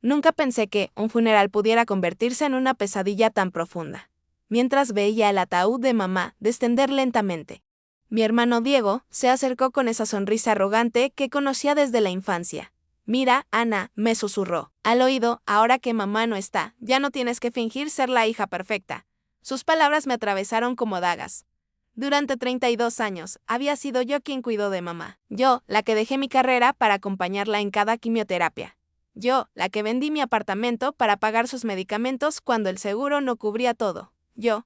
Nunca pensé que un funeral pudiera convertirse en una pesadilla tan profunda. Mientras veía el ataúd de mamá descender lentamente, mi hermano Diego se acercó con esa sonrisa arrogante que conocía desde la infancia. Mira, Ana, me susurró al oído, ahora que mamá no está, ya no tienes que fingir ser la hija perfecta. Sus palabras me atravesaron como dagas. Durante 32 años, había sido yo quien cuidó de mamá. Yo, la que dejé mi carrera para acompañarla en cada quimioterapia. Yo, la que vendí mi apartamento para pagar sus medicamentos cuando el seguro no cubría todo. Yo,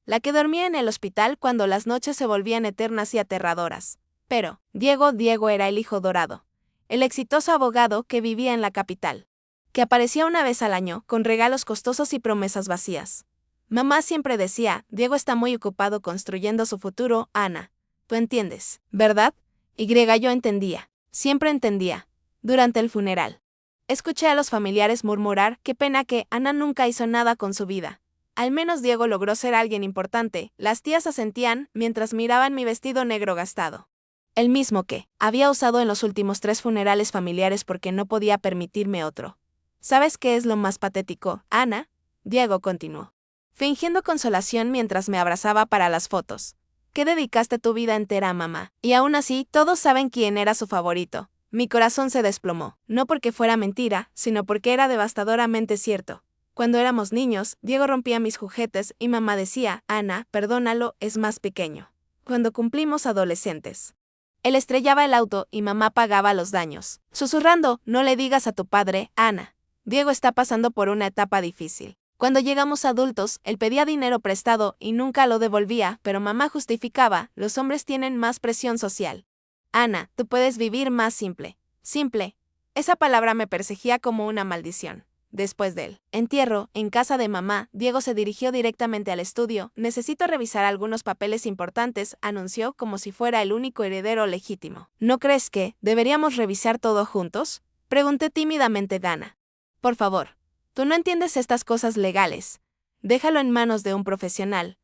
la que dormía en el hospital cuando las noches se volvían eternas y aterradoras. Pero, Diego era el hijo dorado. El exitoso abogado que vivía en la capital. Que aparecía una vez al año, con regalos costosos y promesas vacías. Mamá siempre decía, Diego está muy ocupado construyendo su futuro, Ana. Tú entiendes, ¿verdad? Yo entendía. Siempre entendía. Durante el funeral. Escuché a los familiares murmurar, qué pena que Ana nunca hizo nada con su vida. Al menos Diego logró ser alguien importante, las tías asentían mientras miraban mi vestido negro gastado. El mismo que había usado en los últimos 3 funerales familiares porque no podía permitirme otro. ¿Sabes qué es lo más patético, Ana? Diego continuó, fingiendo consolación mientras me abrazaba para las fotos. ¿Qué dedicaste tu vida entera a mamá? Y aún así, todos saben quién era su favorito. Mi corazón se desplomó, no porque fuera mentira, sino porque era devastadoramente cierto. Cuando éramos niños, Diego rompía mis juguetes y mamá decía, Ana, perdónalo, es más pequeño. Cuando cumplimos adolescentes, él estrellaba el auto y mamá pagaba los daños, susurrando, no le digas a tu padre, Ana. Diego está pasando por una etapa difícil. Cuando llegamos adultos, él pedía dinero prestado y nunca lo devolvía, pero mamá justificaba, los hombres tienen más presión social. Ana, tú puedes vivir más simple. Simple. Esa palabra me perseguía como una maldición. Después del entierro, en casa de mamá, Diego se dirigió directamente al estudio. Necesito revisar algunos papeles importantes, anunció como si fuera el único heredero legítimo. ¿No crees que deberíamos revisar todo juntos? Pregunté tímidamente Dana. Por favor, tú no entiendes estas cosas legales. Déjalo en manos de un profesional.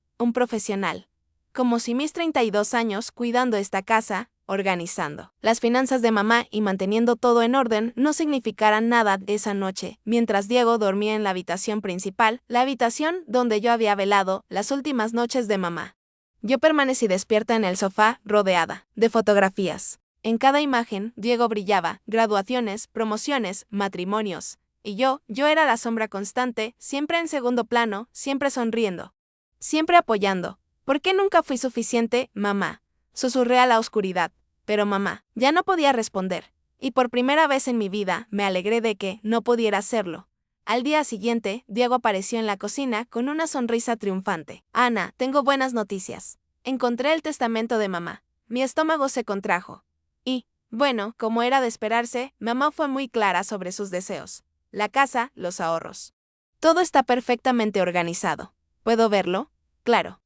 Como si mis 32 años cuidando esta casa, organizando las finanzas de mamá y manteniendo todo en orden no significaran nada esa noche, mientras Diego dormía en la habitación principal, la habitación donde yo había velado las últimas noches de mamá. Yo permanecí despierta en el sofá, rodeada de fotografías. En cada imagen, Diego brillaba, graduaciones, promociones, matrimonios. Y yo era la sombra constante, siempre en segundo plano, siempre sonriendo. Siempre apoyando. ¿Por qué nunca fui suficiente, mamá? Susurré a la oscuridad, pero mamá ya no podía responder, y por primera vez en mi vida me alegré de que no pudiera hacerlo. Al día siguiente, Diego apareció en la cocina con una sonrisa triunfante. Ana, tengo buenas noticias. Encontré el testamento de mamá. Mi estómago se contrajo. Y, bueno, como era de esperarse, mamá fue muy clara sobre sus deseos. La casa, los ahorros. Todo está perfectamente organizado. ¿Puedo verlo? Claro,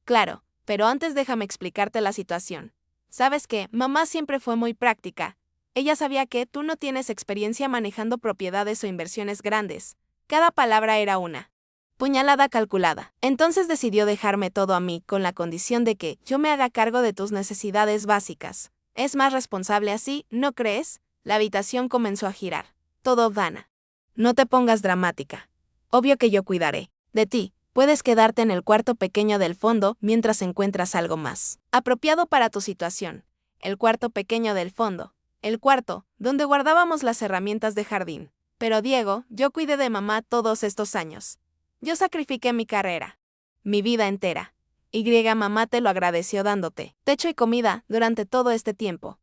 pero antes déjame explicarte la situación. Sabes que mamá siempre fue muy práctica. Ella sabía que tú no tienes experiencia manejando propiedades o inversiones grandes. Cada palabra era una puñalada calculada. Entonces decidió dejarme todo a mí con la condición de que yo me haga cargo de tus necesidades básicas. Es más responsable así, ¿no crees? La habitación comenzó a girar. Todo Dana. No te pongas dramática. Obvio que yo cuidaré de ti. Puedes quedarte en el cuarto pequeño del fondo mientras encuentras algo más apropiado para tu situación. El cuarto pequeño del fondo. El cuarto, donde guardábamos las herramientas de jardín. Pero Diego, yo cuidé de mamá todos estos años. Yo sacrifiqué mi carrera. Mi vida entera. Mamá te lo agradeció dándote techo y comida durante todo este tiempo.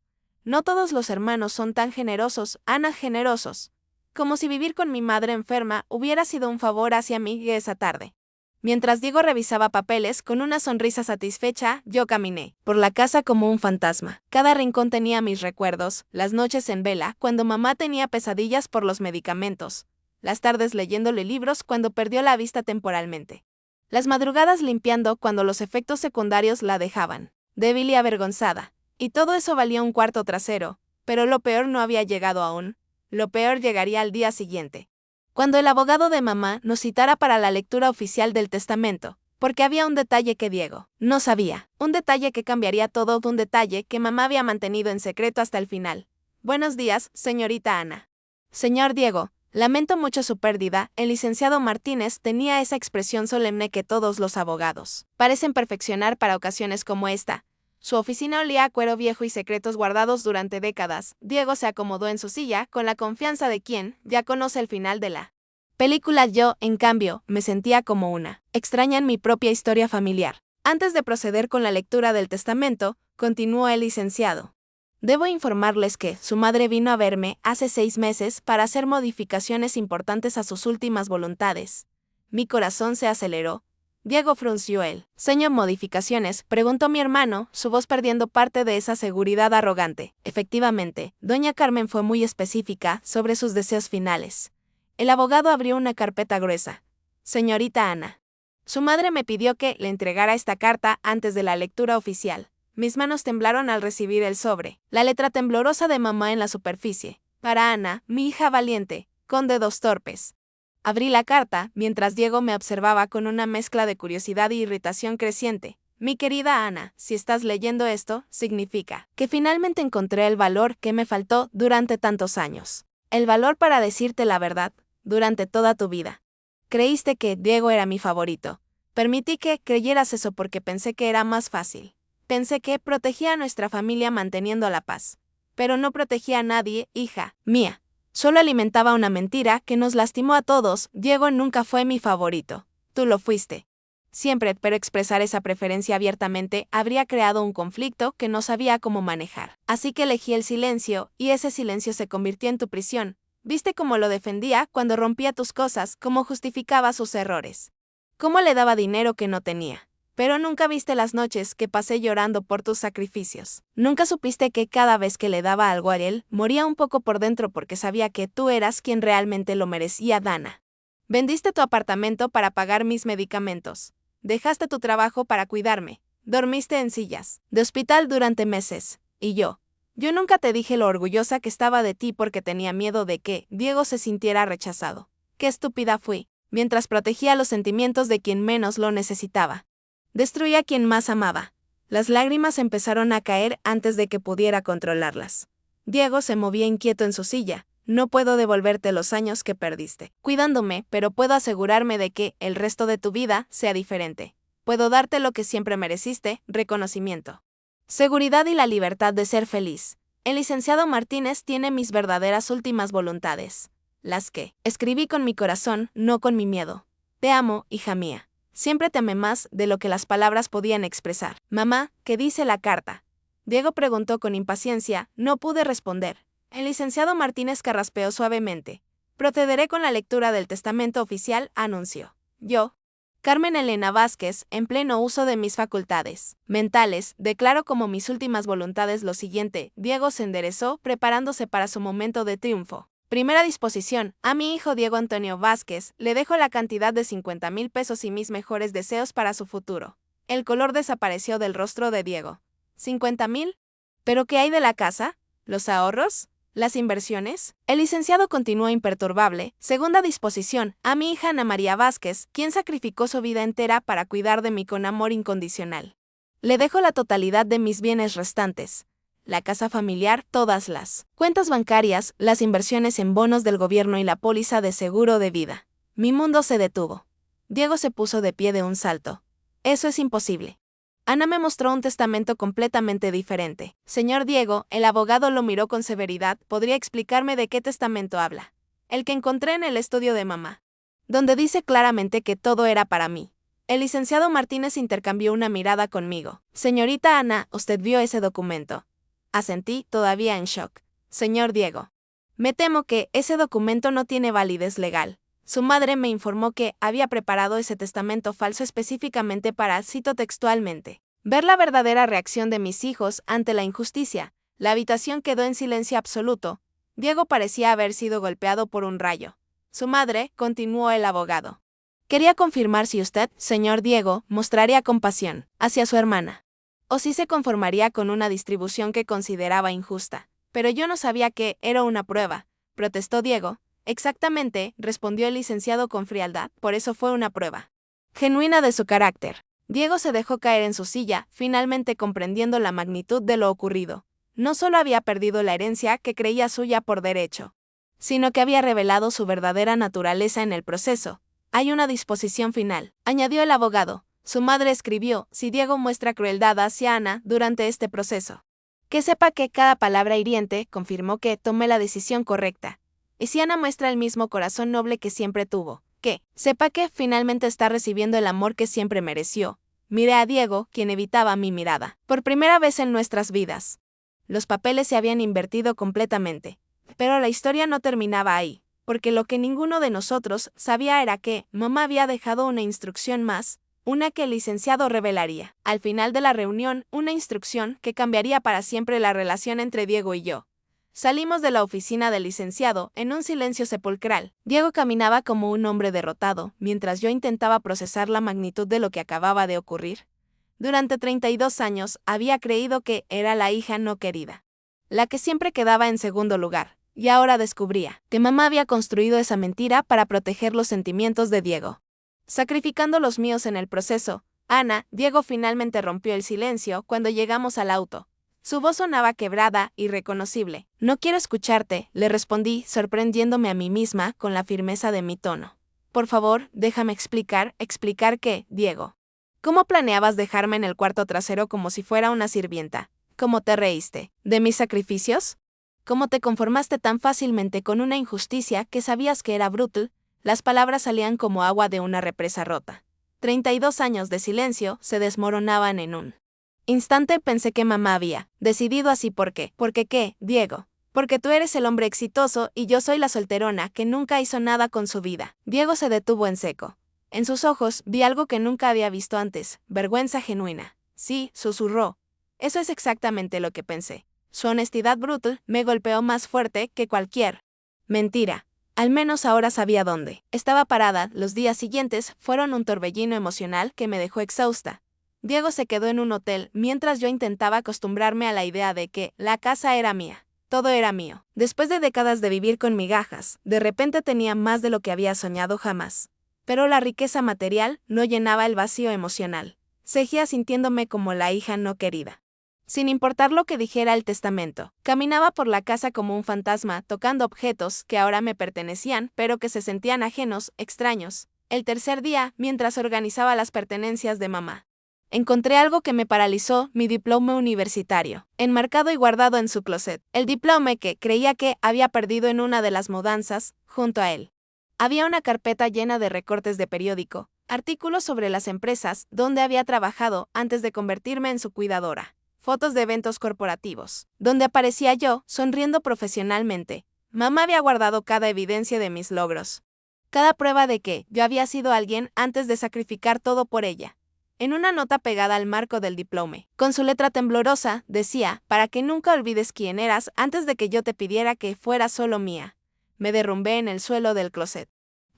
No todos los hermanos son tan generosos, Ana, generosos. Como si vivir con mi madre enferma hubiera sido un favor hacia mí esa tarde. Mientras Diego revisaba papeles con una sonrisa satisfecha, yo caminé por la casa como un fantasma. Cada rincón tenía mis recuerdos, las noches en vela cuando mamá tenía pesadillas por los medicamentos, las tardes leyéndole libros cuando perdió la vista temporalmente, las madrugadas limpiando cuando los efectos secundarios la dejaban débil y avergonzada. Y todo eso valía un cuarto trasero, pero lo peor no había llegado aún. Lo peor llegaría al día siguiente, cuando el abogado de mamá nos citara para la lectura oficial del testamento, porque había un detalle que Diego no sabía, un detalle que cambiaría todo, un detalle que mamá había mantenido en secreto hasta el final. Buenos días, señorita Ana. Señor Diego, Lamento mucho su pérdida. El licenciado Martínez tenía esa expresión solemne que todos los abogados parecen perfeccionar para ocasiones como esta. Su oficina olía a cuero viejo y secretos guardados durante décadas. Diego se acomodó en su silla con la confianza de quien ya conoce el final de la película. Yo, en cambio, me sentía como una extraña en mi propia historia familiar. Antes de proceder con la lectura del testamento, continuó el licenciado. Debo informarles que su madre vino a verme hace 6 meses para hacer modificaciones importantes a sus últimas voluntades. Mi corazón se aceleró. Diego frunció el ceño. ¿Modificaciones?, preguntó mi hermano, su voz perdiendo parte de esa seguridad arrogante. Efectivamente, doña Carmen fue muy específica sobre sus deseos finales. El abogado abrió una carpeta gruesa. Señorita Ana. Su madre me pidió que le entregara esta carta antes de la lectura oficial. Mis manos temblaron al recibir el sobre. La letra temblorosa de mamá en la superficie. Para Ana, mi hija valiente, con dedos torpes. Abrí la carta, mientras Diego me observaba con una mezcla de curiosidad y irritación creciente. Mi querida Ana, si estás leyendo esto, significa que finalmente encontré el valor que me faltó durante tantos años. El valor para decirte la verdad, durante toda tu vida. Creíste que Diego era mi favorito. Permití que creyeras eso porque pensé que era más fácil. Pensé que protegía a nuestra familia manteniendo la paz. Pero no protegía a nadie, hija mía. Solo alimentaba una mentira que nos lastimó a todos. Diego nunca fue mi favorito. Tú lo fuiste. Siempre, pero expresar esa preferencia abiertamente habría creado un conflicto que no sabía cómo manejar. Así que elegí el silencio, y ese silencio se convirtió en tu prisión. Viste cómo lo defendía cuando rompía tus cosas, cómo justificaba sus errores. Cómo le daba dinero que no tenía. Pero nunca viste las noches que pasé llorando por tus sacrificios. Nunca supiste que cada vez que le daba algo a él, moría un poco por dentro porque sabía que tú eras quien realmente lo merecía, Dana. Vendiste tu apartamento para pagar mis medicamentos. Dejaste tu trabajo para cuidarme. Dormiste en sillas de hospital durante meses. Y yo nunca te dije lo orgullosa que estaba de ti porque tenía miedo de que Diego se sintiera rechazado. Qué estúpida fui, mientras protegía los sentimientos de quien menos lo necesitaba. Destruí a quien más amaba. Las lágrimas empezaron a caer antes de que pudiera controlarlas. Diego se movía inquieto en su silla. No puedo devolverte los años que perdiste cuidándome, pero puedo asegurarme de que el resto de tu vida sea diferente. Puedo darte lo que siempre mereciste, reconocimiento, seguridad y la libertad de ser feliz. El licenciado Martínez tiene mis verdaderas últimas voluntades. Las que escribí con mi corazón, no con mi miedo. Te amo, hija mía. Siempre te amé más de lo que las palabras podían expresar. Mamá, ¿qué dice la carta?, Diego preguntó con impaciencia. No pude responder. El licenciado Martínez carraspeó suavemente. Procederé con la lectura del testamento oficial, anunció. Yo, Carmen Elena Vázquez, en pleno uso de mis facultades mentales, declaro como mis últimas voluntades lo siguiente. Diego se enderezó, preparándose para su momento de triunfo. Primera disposición. A mi hijo Diego Antonio Vázquez, le dejo la cantidad de 50,000 pesos y mis mejores deseos para su futuro. El color desapareció del rostro de Diego. ¿50,000? ¿Pero qué hay de la casa? ¿Los ahorros? ¿Las inversiones? El licenciado continuó imperturbable. Segunda disposición. A mi hija Ana María Vázquez, quien sacrificó su vida entera para cuidar de mí con amor incondicional. Le dejo la totalidad de mis bienes restantes. La casa familiar, todas las cuentas bancarias, las inversiones en bonos del gobierno y la póliza de seguro de vida. Mi mundo se detuvo. Diego se puso de pie de un salto. Eso es imposible. Ana me mostró un testamento completamente diferente. Señor Diego, el abogado lo miró con severidad. ¿Podría explicarme de qué testamento habla? El que encontré en el estudio de mamá, donde dice claramente que todo era para mí. El licenciado Martínez intercambió una mirada conmigo. Señorita Ana, ¿usted vio ese documento? Asentí, todavía en shock. Señor Diego, me temo que ese documento no tiene validez legal. Su madre me informó que había preparado ese testamento falso específicamente para, cito textualmente, ver la verdadera reacción de mis hijos ante la injusticia. La habitación quedó en silencio absoluto. Diego parecía haber sido golpeado por un rayo. Su madre, continuó el abogado. Quería confirmar si usted, señor Diego, mostraría compasión hacia su hermana, o si se conformaría con una distribución que consideraba injusta. Pero yo no sabía que era una prueba, protestó Diego. Exactamente, respondió el licenciado con frialdad, por eso fue una prueba genuina de su carácter. Diego se dejó caer en su silla, finalmente comprendiendo la magnitud de lo ocurrido. No solo había perdido la herencia que creía suya por derecho, sino que había revelado su verdadera naturaleza en el proceso. Hay una disposición final, añadió el abogado. Su madre escribió, si Diego muestra crueldad hacia Ana durante este proceso. Que sepa que cada palabra hiriente confirmó que tomé la decisión correcta. Y si Ana muestra el mismo corazón noble que siempre tuvo, que sepa que finalmente está recibiendo el amor que siempre mereció. Miré a Diego, quien evitaba mi mirada. Por primera vez en nuestras vidas. Los papeles se habían invertido completamente. Pero la historia no terminaba ahí, porque lo que ninguno de nosotros sabía era que mamá había dejado una instrucción más, una que el licenciado revelaría. Al final de la reunión, una instrucción que cambiaría para siempre la relación entre Diego y yo. Salimos de la oficina del licenciado en un silencio sepulcral. Diego caminaba como un hombre derrotado, mientras yo intentaba procesar la magnitud de lo que acababa de ocurrir. Durante 32 años había creído que era la hija no querida, la que siempre quedaba en segundo lugar, y ahora descubría que mamá había construido esa mentira para proteger los sentimientos de Diego, sacrificando los míos en el proceso. Ana, Diego finalmente rompió el silencio cuando llegamos al auto. Su voz sonaba quebrada, irreconocible. No quiero escucharte, le respondí, sorprendiéndome a mí misma con la firmeza de mi tono. Por favor, déjame explicar qué, Diego. ¿Cómo planeabas dejarme en el cuarto trasero como si fuera una sirvienta? ¿Cómo te reíste de mis sacrificios? ¿Cómo te conformaste tan fácilmente con una injusticia que sabías que era brutal? Las palabras salían como agua de una represa rota. 32 años de silencio se desmoronaban en un instante. Pensé que mamá había decidido así. ¿Por qué? ¿Porque qué, Diego? Porque tú eres el hombre exitoso y yo soy la solterona que nunca hizo nada con su vida. Diego se detuvo en seco. En sus ojos vi algo que nunca había visto antes, vergüenza genuina. Sí, susurró. Eso es exactamente lo que pensé. Su honestidad brutal me golpeó más fuerte que cualquier mentira. Al menos ahora sabía dónde estaba parada. Los días siguientes fueron un torbellino emocional que me dejó exhausta. Diego se quedó en un hotel mientras yo intentaba acostumbrarme a la idea de que la casa era mía. Todo era mío. Después de décadas de vivir con migajas, de repente tenía más de lo que había soñado jamás. Pero la riqueza material no llenaba el vacío emocional. Seguía sintiéndome como la hija no querida. Sin importar lo que dijera el testamento, caminaba por la casa como un fantasma, tocando objetos que ahora me pertenecían, pero que se sentían ajenos, extraños. El tercer día, mientras organizaba las pertenencias de mamá, encontré algo que me paralizó: mi diploma universitario, enmarcado y guardado en su closet. El diploma que creía que había perdido en una de las mudanzas. Junto a él había una carpeta llena de recortes de periódico, artículos sobre las empresas donde había trabajado antes de convertirme en su cuidadora, fotos de eventos corporativos, donde aparecía yo, sonriendo profesionalmente. Mamá había guardado cada evidencia de mis logros, cada prueba de que yo había sido alguien antes de sacrificar todo por ella. En una nota pegada al marco del diploma, con su letra temblorosa, decía: para que nunca olvides quién eras antes de que yo te pidiera que fueras solo mía. Me derrumbé en el suelo del closet,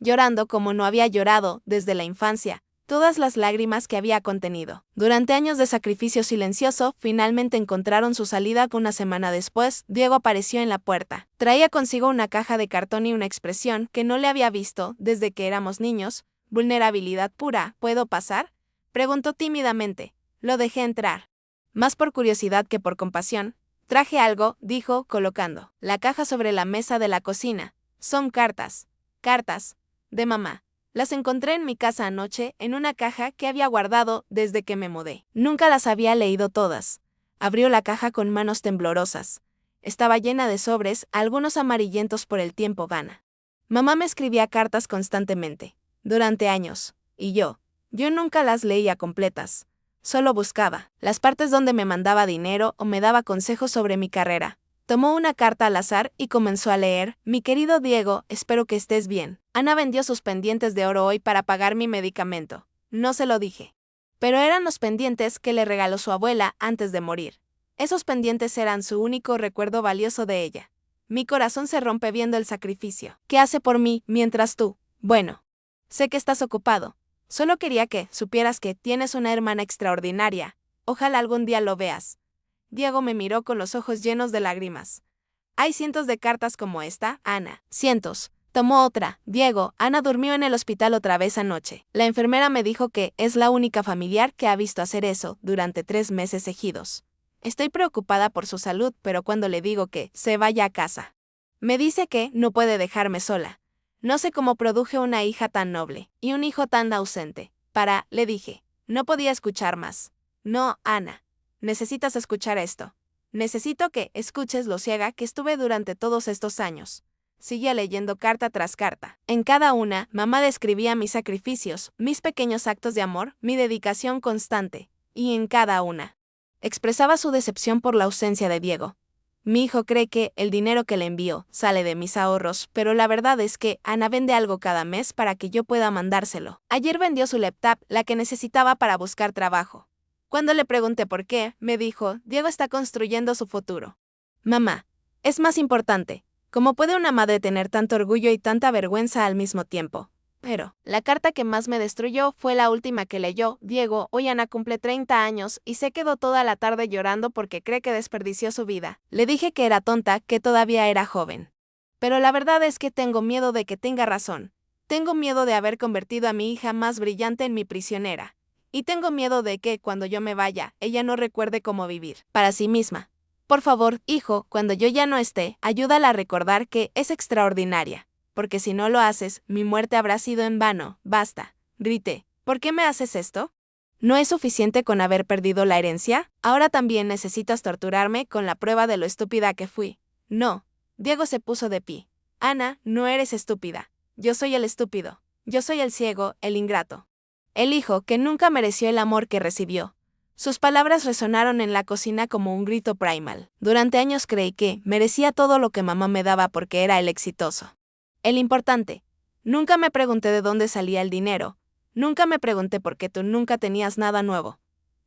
llorando como no había llorado desde la infancia, todas las lágrimas que había contenido durante años de sacrificio silencioso finalmente encontraron su salida. Una semana después, Diego apareció en la puerta. Traía consigo una caja de cartón y una expresión que no le había visto desde que éramos niños. Vulnerabilidad pura. ¿Puedo pasar?, preguntó tímidamente. Lo dejé entrar, más por curiosidad que por compasión. Traje algo, dijo, colocando la caja sobre la mesa de la cocina. Son cartas. Cartas de mamá. Las encontré en mi casa anoche, en una caja que había guardado desde que me mudé. Nunca las había leído todas. Abrió la caja con manos temblorosas. Estaba llena de sobres, algunos amarillentos por el tiempo gana. Mamá me escribía cartas constantemente, durante años, y yo nunca las leía completas. Solo buscaba las partes donde me mandaba dinero o me daba consejos sobre mi carrera. Tomó una carta al azar y comenzó a leer: mi querido Diego, espero que estés bien. Ana vendió sus pendientes de oro hoy para pagar mi medicamento. No se lo dije, pero eran los pendientes que le regaló su abuela antes de morir. Esos pendientes eran su único recuerdo valioso de ella. Mi corazón se rompe viendo el sacrificio que hace por mí, mientras tú, bueno, sé que estás ocupado. Solo quería que supieras que tienes una hermana extraordinaria. Ojalá algún día lo veas. Diego me miró con los ojos llenos de lágrimas. Hay cientos de cartas como esta, Ana. Cientos. Tomó otra. Diego, Ana durmió en el hospital otra vez anoche. La enfermera me dijo que es la única familiar que ha visto hacer eso durante 3 meses seguidos. Estoy preocupada por su salud, pero cuando le digo que se vaya a casa, Me dice que no puede dejarme sola. No sé cómo produje una hija tan noble y un hijo tan ausente. Le dije. No podía escuchar más. No, Ana. Necesitas escuchar esto. Necesito que escuches lo ciega que estuve durante todos estos años. Seguía leyendo carta tras carta. En cada una, mamá describía mis sacrificios, mis pequeños actos de amor, mi dedicación constante. Y en cada una, expresaba su decepción por la ausencia de Diego. Mi hijo cree que el dinero que le envío sale de mis ahorros, pero la verdad es que Ana vende algo cada mes para que yo pueda mandárselo. Ayer vendió su laptop, la que necesitaba para buscar trabajo. Cuando le pregunté por qué, me dijo, Diego está construyendo su futuro. Mamá, es más importante. ¿Cómo puede una madre tener tanto orgullo y tanta vergüenza al mismo tiempo? Pero, la carta que más me destruyó fue la última que leyó. Diego, hoy Ana cumple 30 años y se quedó toda la tarde llorando porque cree que desperdició su vida. Le dije que era tonta, que todavía era joven. Pero la verdad es que tengo miedo de que tenga razón. Tengo miedo de haber convertido a mi hija más brillante en mi prisionera. Y tengo miedo de que, cuando yo me vaya, ella no recuerde cómo vivir para sí misma. Por favor, hijo, cuando yo ya no esté, ayúdala a recordar que es extraordinaria. Porque si no lo haces, mi muerte habrá sido en vano. Basta. Grité. ¿Por qué me haces esto? ¿No es suficiente con haber perdido la herencia? Ahora también necesitas torturarme con la prueba de lo estúpida que fui. No. Diego se puso de pie. Ana, no eres estúpida. Yo soy el estúpido. Yo soy el ciego, el ingrato. El hijo que nunca mereció el amor que recibió. Sus palabras resonaron en la cocina como un grito primal. Durante años creí que merecía todo lo que mamá me daba porque era el exitoso. El importante. Nunca me pregunté de dónde salía el dinero. Nunca me pregunté por qué tú nunca tenías nada nuevo.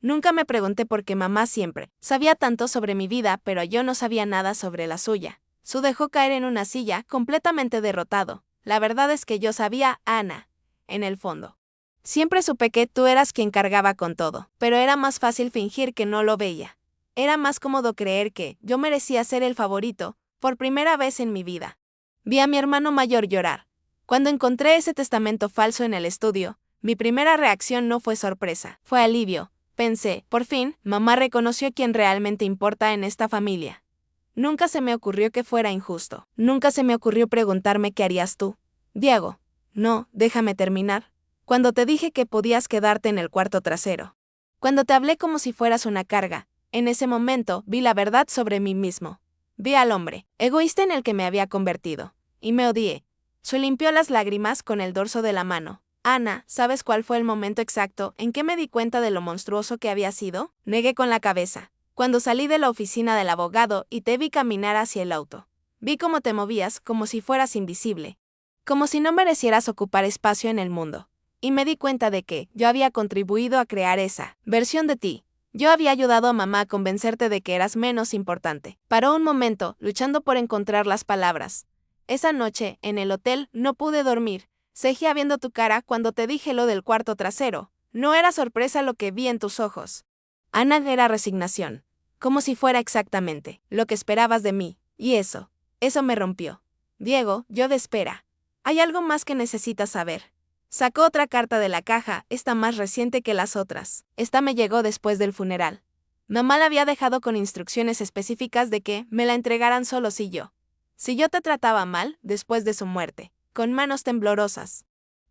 Nunca me pregunté por qué mamá siempre sabía tanto sobre mi vida, pero yo no sabía nada sobre la suya. Su dejó caer en una silla, completamente derrotado. La verdad es que yo sabía, Ana, en el fondo. Siempre supe que tú eras quien cargaba con todo, pero era más fácil fingir que no lo veía. Era más cómodo creer que yo merecía ser el favorito, por primera vez en mi vida. Vi a mi hermano mayor llorar. Cuando encontré ese testamento falso en el estudio, mi primera reacción no fue sorpresa, fue alivio. Pensé, por fin, mamá reconoció quién realmente importa en esta familia. Nunca se me ocurrió que fuera injusto. Nunca se me ocurrió preguntarme qué harías tú. Diego. No, déjame terminar. Cuando te dije que podías quedarte en el cuarto trasero. Cuando te hablé como si fueras una carga, en ese momento vi la verdad sobre mí mismo. Vi al hombre egoísta en el que me había convertido. Y me odié. Se limpió las lágrimas con el dorso de la mano. Ana, ¿sabes cuál fue el momento exacto en que me di cuenta de lo monstruoso que había sido? Negué con la cabeza. Cuando salí de la oficina del abogado y te vi caminar hacia el auto. Vi cómo te movías como si fueras invisible. Como si no merecieras ocupar espacio en el mundo. Y me di cuenta de que yo había contribuido a crear esa versión de ti. Yo había ayudado a mamá a convencerte de que eras menos importante. Paró un momento, luchando por encontrar las palabras. Esa noche, en el hotel, no pude dormir. Seguía viendo tu cara cuando te dije lo del cuarto trasero. No era sorpresa lo que vi en tus ojos. Ana, era resignación. Como si fuera exactamente lo que esperabas de mí. Y eso me rompió. Diego, yo de espera. Hay algo más que necesitas saber. Sacó otra carta de la caja, esta más reciente que las otras. Esta me llegó después del funeral. Mamá la había dejado con instrucciones específicas de que me la entregaran solo si yo te trataba mal, después de su muerte, con manos temblorosas.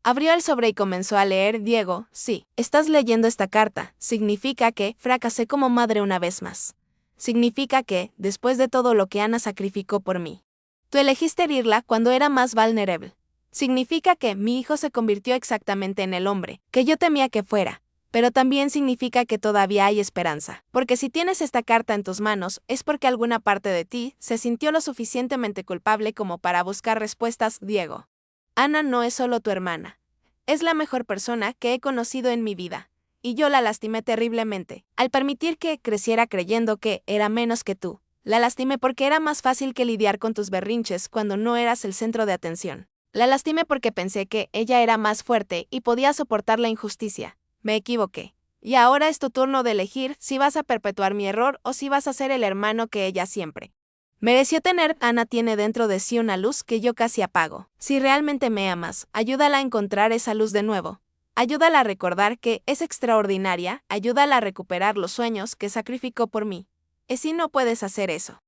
Abrió el sobre y comenzó a leer. Diego, sí, estás leyendo esta carta. Significa que fracasé como madre una vez más. Significa que, después de todo lo que Ana sacrificó por mí, tú elegiste herirla cuando era más vulnerable. Significa que mi hijo se convirtió exactamente en el hombre que yo temía que fuera, pero también significa que todavía hay esperanza, porque si tienes esta carta en tus manos es porque alguna parte de ti se sintió lo suficientemente culpable como para buscar respuestas. Diego. Ana no es solo tu hermana. Es la mejor persona que he conocido en mi vida, y yo la lastimé terriblemente, al permitir que creciera creyendo que era menos que tú. La lastimé porque era más fácil que lidiar con tus berrinches cuando no eras el centro de atención. La lastimé porque pensé que ella era más fuerte y podía soportar la injusticia. Me equivoqué. Y ahora es tu turno de elegir si vas a perpetuar mi error o si vas a ser el hermano que ella siempre mereció tener. Ana tiene dentro de sí una luz que yo casi apago. Si realmente me amas, ayúdala a encontrar esa luz de nuevo. Ayúdala a recordar que es extraordinaria, ayúdala a recuperar los sueños que sacrificó por mí. ¿Y si no puedes hacer eso?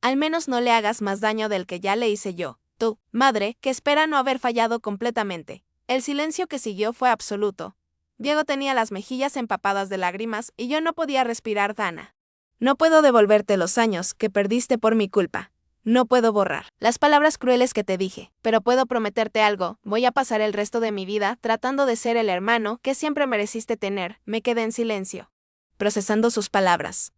Al menos no le hagas más daño del que ya le hice yo. Tú, madre, que espera no haber fallado completamente. El silencio que siguió fue absoluto. Diego tenía las mejillas empapadas de lágrimas y yo no podía respirar. Dana. No puedo devolverte los años que perdiste por mi culpa. No puedo borrar las palabras crueles que te dije, pero puedo prometerte algo, voy a pasar el resto de mi vida tratando de ser el hermano que siempre mereciste tener. Me quedé en silencio, procesando sus palabras.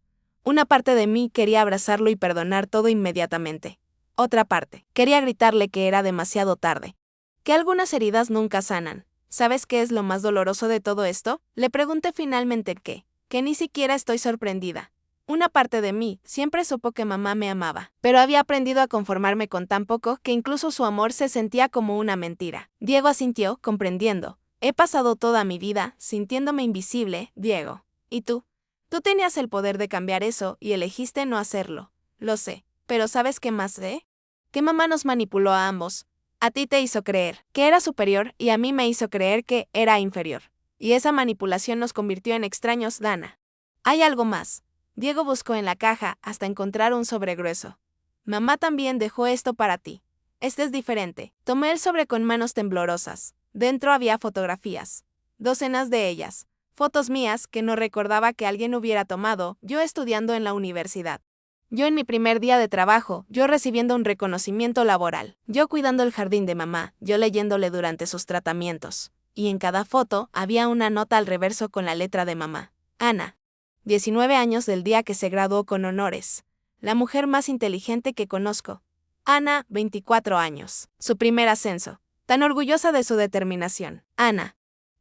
Una parte de mí quería abrazarlo y perdonar todo inmediatamente. Otra parte, quería gritarle que era demasiado tarde. Que algunas heridas nunca sanan. ¿Sabes qué es lo más doloroso de todo esto? Le pregunté finalmente que ni siquiera estoy sorprendida. Una parte de mí siempre supo que mamá me amaba, pero había aprendido a conformarme con tan poco que incluso su amor se sentía como una mentira. Diego asintió, comprendiendo. He pasado toda mi vida sintiéndome invisible, Diego. ¿Y tú? Tú tenías el poder de cambiar eso y elegiste no hacerlo. Lo sé, pero ¿sabes qué más sé? Que mamá nos manipuló a ambos. A ti te hizo creer que era superior y a mí me hizo creer que era inferior. Y esa manipulación nos convirtió en extraños, Dana. Hay algo más. Diego buscó en la caja hasta encontrar un sobre grueso. Mamá también dejó esto para ti. Este es diferente. Tomé el sobre con manos temblorosas. Dentro había fotografías. Docenas de ellas. Fotos mías que no recordaba que alguien hubiera tomado, yo estudiando en la universidad. Yo en mi primer día de trabajo, yo recibiendo un reconocimiento laboral. Yo cuidando el jardín de mamá, yo leyéndole durante sus tratamientos. Y en cada foto había una nota al reverso con la letra de mamá. Ana. 19 años del día que se graduó con honores. La mujer más inteligente que conozco. Ana, 24 años. Su primer ascenso. Tan orgullosa de su determinación. Ana.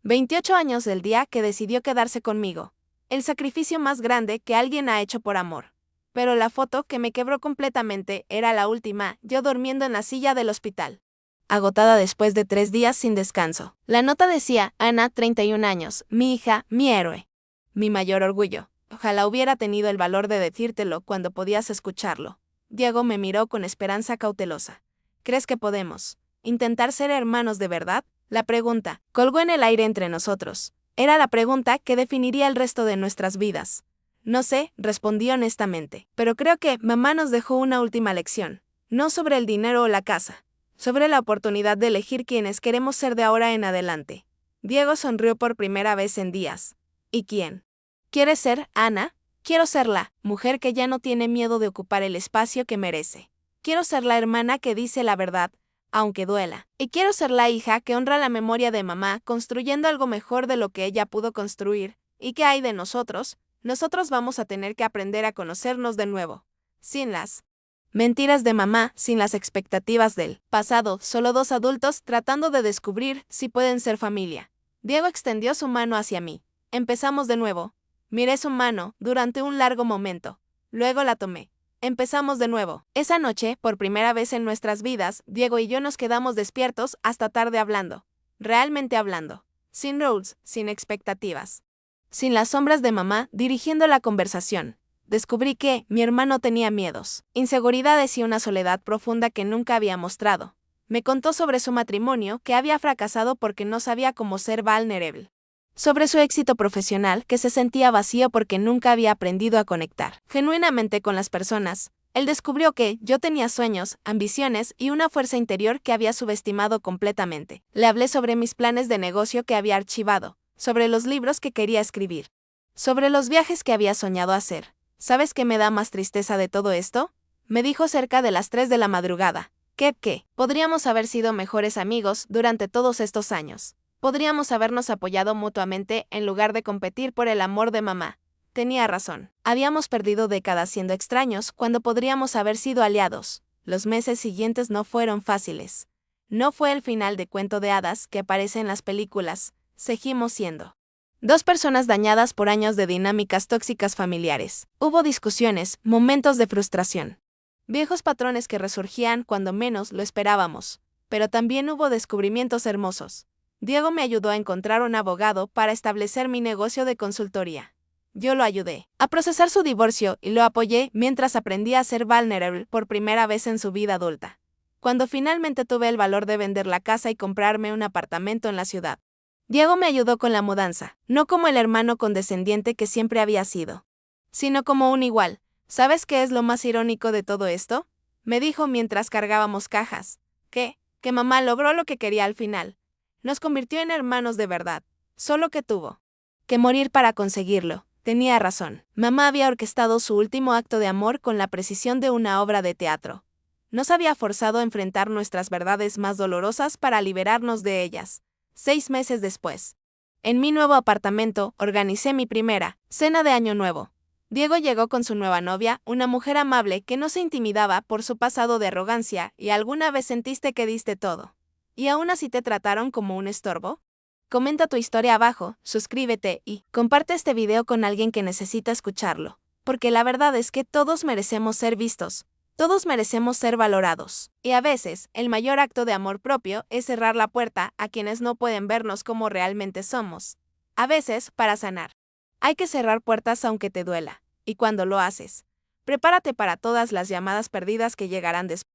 28 años del día que decidió quedarse conmigo. El sacrificio más grande que alguien ha hecho por amor. Pero la foto que me quebró completamente era la última, yo durmiendo en la silla del hospital. Agotada después de 3 días sin descanso. La nota decía, Ana, 31 años, mi hija, mi héroe. Mi mayor orgullo. Ojalá hubiera tenido el valor de decírtelo cuando podías escucharlo. Diego me miró con esperanza cautelosa. ¿Crees que podemos intentar ser hermanos de verdad? La pregunta colgó en el aire entre nosotros. Era la pregunta que definiría el resto de nuestras vidas. No sé, respondí honestamente, pero creo que mamá nos dejó una última lección. No sobre el dinero o la casa, sobre la oportunidad de elegir quiénes queremos ser de ahora en adelante. Diego sonrió por primera vez en días. ¿Y quién? ¿Quieres ser, Ana? Quiero ser la mujer que ya no tiene miedo de ocupar el espacio que merece. Quiero ser la hermana que dice la verdad, aunque duela. Y quiero ser la hija que honra la memoria de mamá, construyendo algo mejor de lo que ella pudo construir. ¿Y qué hay de nosotros? Nosotros vamos a tener que aprender a conocernos de nuevo. Sin las mentiras de mamá, sin las expectativas del pasado, solo dos adultos tratando de descubrir si pueden ser familia. Diego extendió su mano hacia mí. Empezamos de nuevo. Miré su mano durante un largo momento. Luego la tomé. Empezamos de nuevo. Esa noche, por primera vez en nuestras vidas, Diego y yo nos quedamos despiertos hasta tarde hablando. Realmente hablando. Sin rules, sin expectativas. Sin las sombras de mamá dirigiendo la conversación. Descubrí que mi hermano tenía miedos, inseguridades y una soledad profunda que nunca había mostrado. Me contó sobre su matrimonio que había fracasado porque no sabía cómo ser vulnerable. Sobre su éxito profesional que se sentía vacío porque nunca había aprendido a conectar genuinamente con las personas. Él descubrió que yo tenía sueños, ambiciones y una fuerza interior que había subestimado completamente. Le hablé sobre mis planes de negocio que había archivado, sobre los libros que quería escribir, sobre los viajes que había soñado hacer. ¿Sabes qué me da más tristeza de todo esto? Me dijo cerca de las 3 de la madrugada. ¿Qué? Podríamos haber sido mejores amigos durante todos estos años. Podríamos habernos apoyado mutuamente en lugar de competir por el amor de mamá. Tenía razón. Habíamos perdido décadas siendo extraños cuando podríamos haber sido aliados. Los meses siguientes no fueron fáciles. No fue el final de cuento de hadas que aparece en las películas. Seguimos siendo dos personas dañadas por años de dinámicas tóxicas familiares. Hubo discusiones, momentos de frustración. Viejos patrones que resurgían cuando menos lo esperábamos. Pero también hubo descubrimientos hermosos. Diego me ayudó a encontrar un abogado para establecer mi negocio de consultoría. Yo lo ayudé a procesar su divorcio y lo apoyé mientras aprendía a ser vulnerable por primera vez en su vida adulta. Cuando finalmente tuve el valor de vender la casa y comprarme un apartamento en la ciudad. Diego me ayudó con la mudanza, no como el hermano condescendiente que siempre había sido, sino como un igual. ¿Sabes qué es lo más irónico de todo esto? Me dijo mientras cargábamos cajas. Que mamá logró lo que quería al final. Nos convirtió en hermanos de verdad. Solo que tuvo que morir para conseguirlo. Tenía razón. Mamá había orquestado su último acto de amor con la precisión de una obra de teatro. Nos había forzado a enfrentar nuestras verdades más dolorosas para liberarnos de ellas. 6 meses después, en mi nuevo apartamento, organicé mi primera cena de Año Nuevo. Diego llegó con su nueva novia, una mujer amable que no se intimidaba por su pasado de arrogancia. ¿Y alguna vez sentiste que diste todo? ¿Y aún así te trataron como un estorbo? Comenta tu historia abajo, suscríbete y comparte este video con alguien que necesita escucharlo. Porque la verdad es que todos merecemos ser vistos. Todos merecemos ser valorados. Y a veces, el mayor acto de amor propio es cerrar la puerta a quienes no pueden vernos como realmente somos. A veces, para sanar, hay que cerrar puertas aunque te duela. Y cuando lo haces, prepárate para todas las llamadas perdidas que llegarán después.